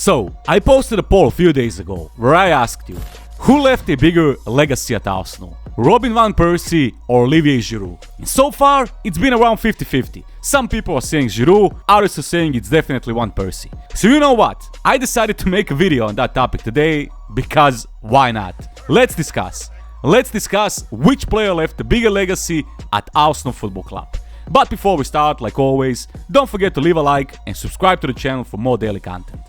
So, I posted a poll a few days ago where I asked you, who left a bigger legacy at Arsenal? Robin van Persie or Olivier Giroud? And so far, it's been around 50-50. Some people are saying Giroud, others are saying it's definitely Van Persie. So you know what? I decided to make a video on that topic today because why not? Let's discuss. Let's discuss which player left the bigger legacy at Arsenal Football Club. But before we start, like always, don't forget to leave a like and subscribe to the channel for more daily content.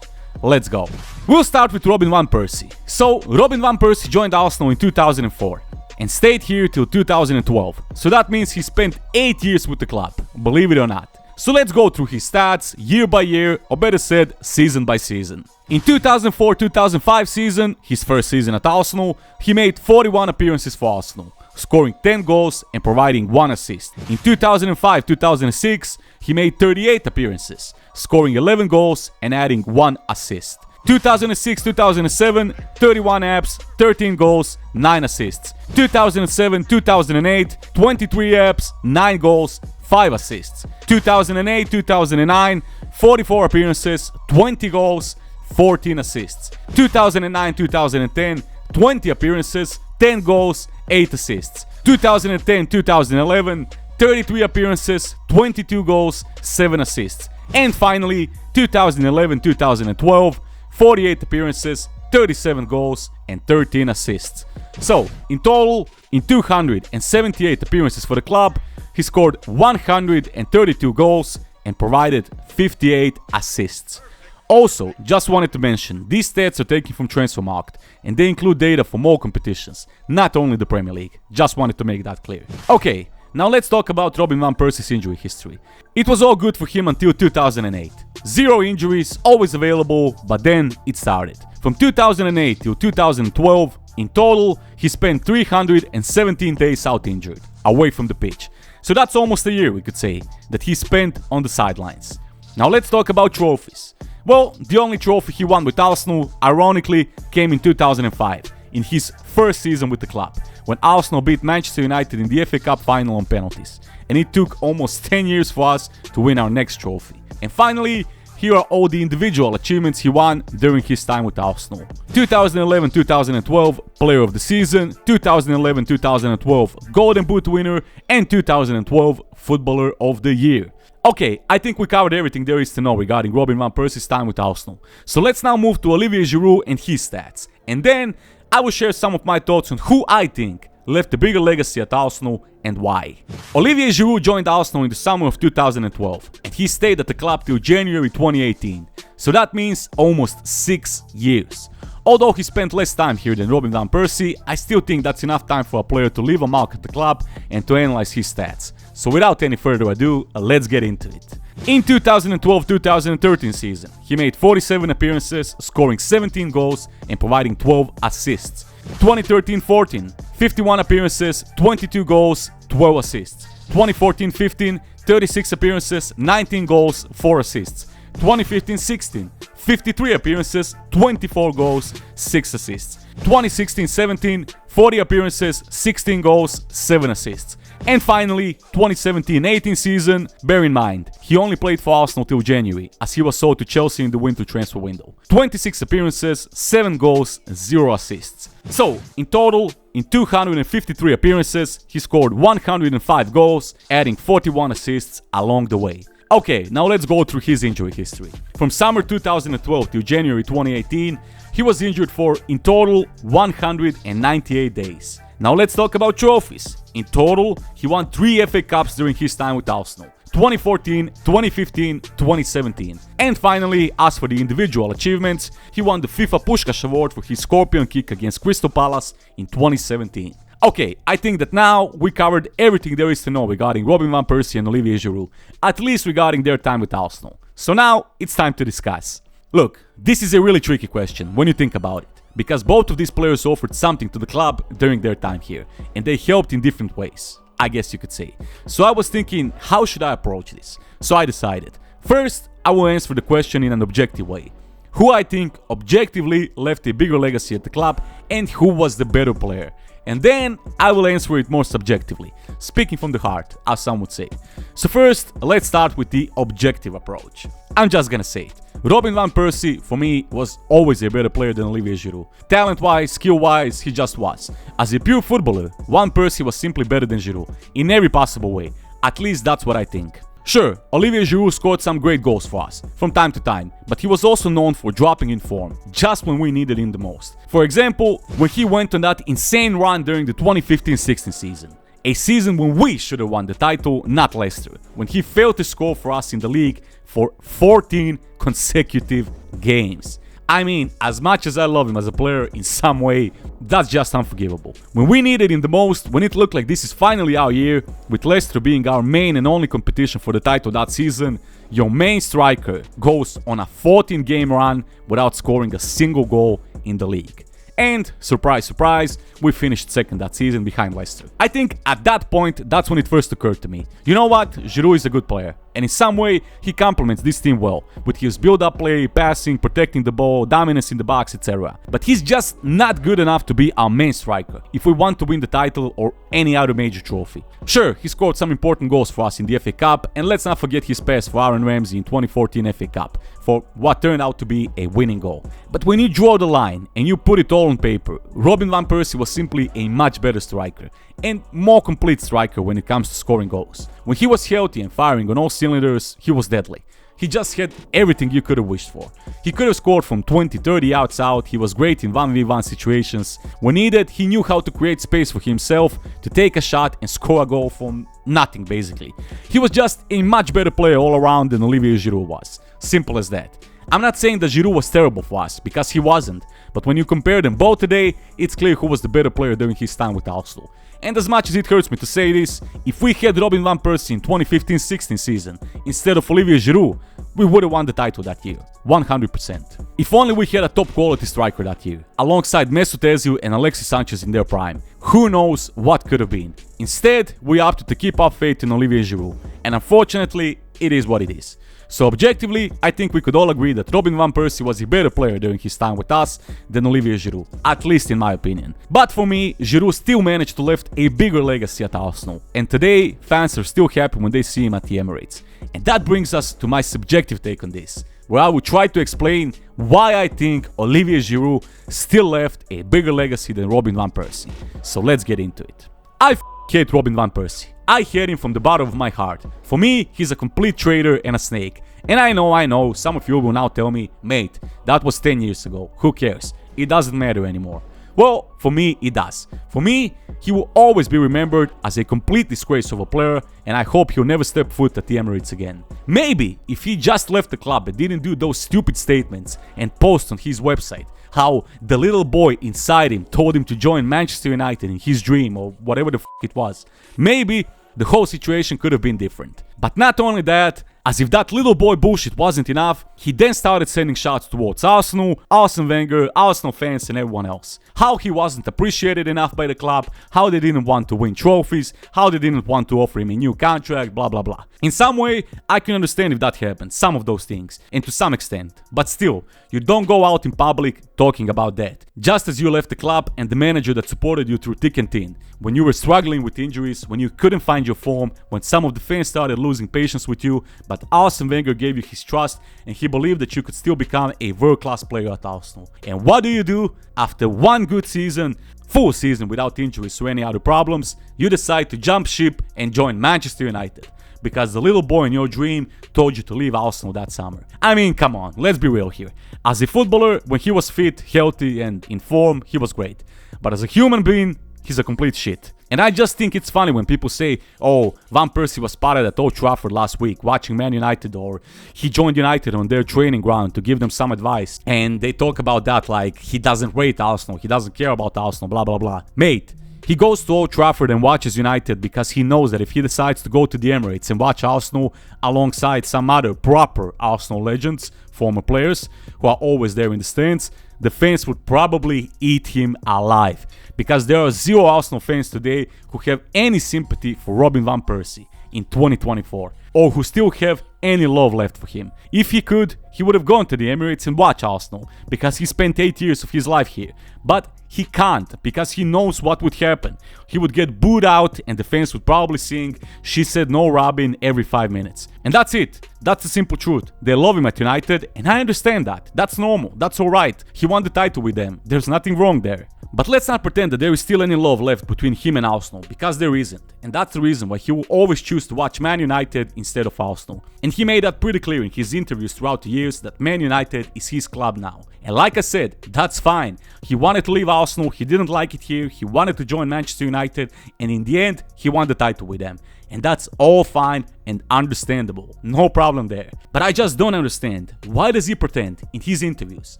Let's go. We'll start with Robin van Persie. So, Robin van Persie joined Arsenal in 2004 and stayed here till 2012. So that means he spent 8 years with the club, believe it or not. So let's go through his stats year by year, or better said, season by season. In 2004-2005 season, his first season at Arsenal, he made 41 appearances for Arsenal, scoring 10 goals and providing 1 assist. In 2005-2006, he made 38 appearances, scoring 11 goals and adding 1 assist. 2006-2007, 31 apps, 13 goals, 9 assists. 2007-2008, 23 apps, 9 goals, 5 assists. 2008-2009, 44 appearances, 20 goals, 14 assists. 2009-2010, 20 appearances, 10 goals, 8 assists. 2010-2011, 33 appearances, 22 goals, 7 assists. And finally, 2011-2012, 48 appearances, 37 goals, and 13 assists. So, in total, in 278 appearances for the club, he scored 132 goals and provided 58 assists. Also, just wanted to mention, these stats are taken from Transfermarkt, and they include data from all competitions, not only the Premier League. Just wanted to make that clear. Okay, now let's talk about Robin van Persie's injury history. It was all good for him until 2008. 0 injuries, always available, but then it started. From 2008 till 2012, in total, he spent 317 days out injured, away from the pitch. So that's almost a year, we could say, that he spent on the sidelines. Now let's talk about trophies. Well, the only trophy he won with Arsenal, ironically, came in 2005, in his first season with the club, when Arsenal beat Manchester United in the FA Cup final on penalties. And it took almost 10 years for us to win our next trophy. And finally, here are all the individual achievements he won during his time with Arsenal. 2011-2012 Player of the Season, 2011-2012 Golden Boot winner, and 2012 Footballer of the Year. Okay, I think we covered everything there is to know regarding Robin van Persie's time with Arsenal. So let's now move to Olivier Giroud and his stats. And then I will share some of my thoughts on who I think left a bigger legacy at Arsenal and why. Olivier Giroud joined Arsenal in the summer of 2012 and he stayed at the club till January 2018. So that means almost 6 years. Although he spent less time here than Robin van Persie, I still think that's enough time for a player to leave a mark at the club and to analyze his stats. So without any further ado, let's get into it. In 2012-2013 season, he made 47 appearances, scoring 17 goals and providing 12 assists. 2013-14, 51 appearances, 22 goals, 12 assists. 2014-15, 36 appearances, 19 goals, 4 assists. 2015-16, 53 appearances, 24 goals, 6 assists. 2016-17, 40 appearances, 16 goals, 7 assists. And finally, 2017-18 season, bear in mind, he only played for Arsenal till January, as he was sold to Chelsea in the winter transfer window. 26 appearances, 7 goals, 0 assists. So, in total, in 253 appearances, he scored 105 goals, adding 41 assists along the way. Okay, now let's go through his injury history. From summer 2012 to January 2018, he was injured for, in total, 198 days. Now let's talk about trophies. In total, he won 3 FA Cups during his time with Arsenal. 2014, 2015, 2017. And finally, as for the individual achievements, he won the FIFA Puskás Award for his scorpion kick against Crystal Palace in 2017. Okay, I think that now we covered everything there is to know regarding Robin van Persie and Olivier Giroud, at least regarding their time with Arsenal. So now, it's time to discuss. Look, this is a really tricky question when you think about it, because both of these players offered something to the club during their time here, and they helped in different ways, I guess you could say. So I was thinking, how should I approach this? So I decided, first, I will answer the question in an objective way. who I think objectively left a bigger legacy at the club and who was the better player. And then I will answer it more subjectively, speaking from the heart, as some would say. So first, let's start with the objective approach. I'm just gonna say it. Robin van Persie, for me, was always a better player than Olivier Giroud. Talent-wise, skill-wise, he just was. As a pure footballer, Van Persie was simply better than Giroud, in every possible way. At least that's what I think. Sure, Olivier Giroud scored some great goals for us, from time to time, but he was also known for dropping in form, just when we needed him the most. For example, when he went on that insane run during the 2015-16 season. A season when we should have won the title, not Leicester. When he failed to score for us in the league for 14 consecutive games. I mean, as much as I love him as a player, in some way, that's just unforgivable. When we needed him the most, when it looked like this is finally our year, with Leicester being our main and only competition for the title that season, your main striker goes on a 14-game run without scoring a single goal in the league. And, surprise, surprise, we finished second that season behind Leicester. I think at that point, that's when it first occurred to me. You know what? Giroud is a good player. And in some way, he complements this team well, with his build-up play, passing, protecting the ball, dominance in the box, etc. But he's just not good enough to be our main striker, if we want to win the title or any other major trophy. Sure, he scored some important goals for us in the FA Cup, and let's not forget his pass for Aaron Ramsey in 2014 FA Cup, for what turned out to be a winning goal. But when you draw the line, and you put it all on paper, Robin van Persie was simply a much better striker, and more complete striker when it comes to scoring goals. When he was healthy and firing on all cylinders, he was deadly. He just had everything you could have wished for. He could have scored from 20-30 outs out, he was great in 1v1 situations. When needed, he knew how to create space for himself, to take a shot and score a goal from nothing basically. He was just a much better player all around than Olivier Giroud was. Simple as that. I'm not saying that Giroud was terrible for us, because he wasn't, but when you compare them both today, it's clear who was the better player during his time with Arsenal. And as much as it hurts me to say this, if we had Robin van Persie in 2015-16 season instead of Olivier Giroud, we would have won the title that year, 100%. If only we had a top quality striker that year, alongside Mesut Özil and Alexis Sanchez in their prime. Who knows what could have been. Instead, we opted to keep our faith in Olivier Giroud, and unfortunately, it is what it is. So objectively, I think we could all agree that Robin van Persie was a better player during his time with us than Olivier Giroud, at least in my opinion. But for me, Giroud still managed to lift a bigger legacy at Arsenal, and today, fans are still happy when they see him at the Emirates. And that brings us to my subjective take on this, where I will try to explain why I think Olivier Giroud still left a bigger legacy than Robin van Persie. So let's get into it. I hate Robin van Persie. I hate him from the bottom of my heart. For me, he's a complete traitor and a snake. And I know, some of you will now tell me, mate, that was 10 years ago, who cares? It doesn't matter anymore. Well, for me, it does. For me, he will always be remembered as a complete disgrace of a player, and I hope he'll never step foot at the Emirates again. Maybe, if he just left the club and didn't do those stupid statements and post on his website how the little boy inside him told him to join Manchester United in his dream, or whatever the it was, maybe the whole situation could have been different. But not only that, as if that little boy bullshit wasn't enough, he then started sending shots towards Arsenal, Arsene Wenger, Arsenal fans and everyone else. How he wasn't appreciated enough by the club, how they didn't want to win trophies, how they didn't want to offer him a new contract, blah blah blah. In some way, I can understand if that happened, some of those things, and to some extent. But still, you don't go out in public talking about that. Just as you left the club and the manager that supported you through thick and thin, when you were struggling with injuries, when you couldn't find your form, when some of the fans started losing patience with you, but Arsene Wenger gave you his trust and he believed that you could still become a world-class player at Arsenal. And what do? After one good season, full season without injuries or any other problems, you decide to jump ship and join Manchester United. Because the little boy in your dream told you to leave Arsenal that summer. I mean, come on, let's be real here. As a footballer, when he was fit, healthy and in form, he was great. But as a human being, he's a complete shit. And I just think it's funny when people say, oh, Van Persie was spotted at Old Trafford last week watching Man United, or he joined United on their training ground to give them some advice. And they talk about that like he doesn't rate Arsenal, he doesn't care about Arsenal, blah blah blah. Mate, he goes to Old Trafford and watches United because he knows that if he decides to go to the Emirates and watch Arsenal alongside some other proper Arsenal legends, former players, who are always there in the stands, the fans would probably eat him alive. Because there are zero Arsenal fans today who have any sympathy for Robin van Persie in 2024. or who still have any love left for him. If he could, he would have gone to the Emirates and watched Arsenal, because he spent 8 years of his life here. But he can't, because he knows what would happen. He would get booed out and the fans would probably sing "She Said No, Robin" every 5 minutes. And that's it. That's the simple truth. They love him at United, and I understand that. That's normal. That's alright. He won the title with them. There's nothing wrong there. But let's not pretend that there is still any love left between him and Arsenal, because there isn't. And that's the reason why he will always choose to watch Man United instead of Arsenal. And he made that pretty clear in his interviews throughout the years that Man United is his club now. And like I said, that's fine. He wanted to leave Arsenal, he didn't like it here, he wanted to join Manchester United, and in the end, he won the title with them. And that's all fine and understandable. No problem there. But I just don't understand, why does he pretend in his interviews,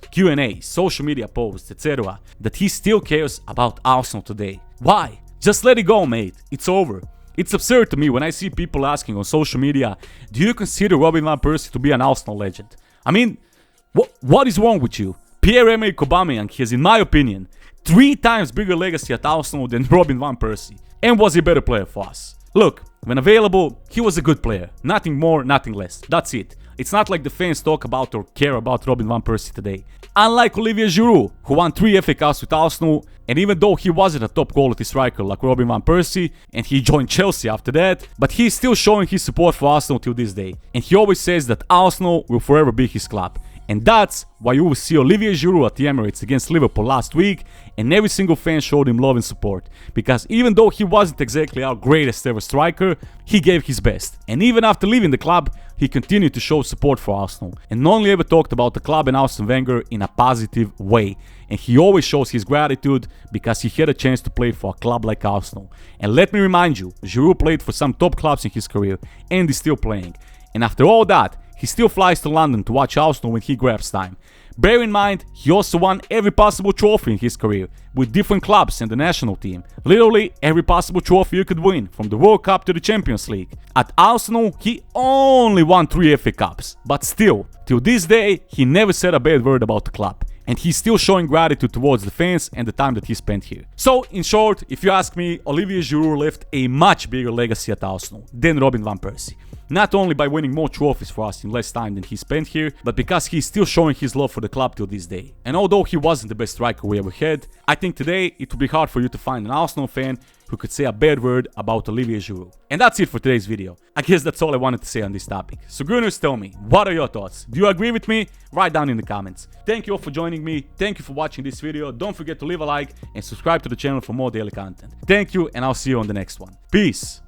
Q&As, social media posts, etc. that he still cares about Arsenal today? Why? Just let it go, mate. It's over. It's absurd to me when I see people asking on social media, do you consider Robin van Persie to be an Arsenal legend? I mean, what is wrong with you? Pierre-Emerick Aubameyang has, in my opinion, 3 times bigger legacy at Arsenal than Robin van Persie. And was a better player for us. Look, when available, he was a good player. Nothing more, nothing less. That's it. It's not like the fans talk about or care about Robin van Persie today. Unlike Olivier Giroud, who won 3 FA Cups with Arsenal, and even though he wasn't a top quality striker like Robin van Persie, and he joined Chelsea after that, but he's still showing his support for Arsenal till this day. And he always says that Arsenal will forever be his club. And that's why you will see Olivier Giroud at the Emirates against Liverpool last week, and every single fan showed him love and support. Because even though he wasn't exactly our greatest ever striker, he gave his best. And even after leaving the club, he continued to show support for Arsenal. And only ever talked about the club and Arsene Wenger in a positive way. And he always shows his gratitude because he had a chance to play for a club like Arsenal. And let me remind you, Giroud played for some top clubs in his career, and is still playing. And after all that, he still flies to London to watch Arsenal when he grabs time. Bear in mind, he also won every possible trophy in his career, with different clubs and the national team. Literally every possible trophy you could win, from the World Cup to the Champions League. At Arsenal, he only won 3 FA Cups, but still, till this day, he never said a bad word about the club. And he's still showing gratitude towards the fans and the time that he spent here. So, in short, if you ask me, Olivier Giroud left a much bigger legacy at Arsenal than Robin van Persie. Not only by winning more trophies for us in less time than he spent here, but because he's still showing his love for the club till this day. And although he wasn't the best striker we ever had, I think today it would be hard for you to find an Arsenal fan who could say a bad word about Olivier Giroud. And that's it for today's video. I guess that's all I wanted to say on this topic. So Gunners, tell me, what are your thoughts? Do you agree with me? Write down in the comments. Thank you all for joining me. Thank you for watching this video. Don't forget to leave a like and subscribe to the channel for more daily content. Thank you, and I'll see you on the next one. Peace!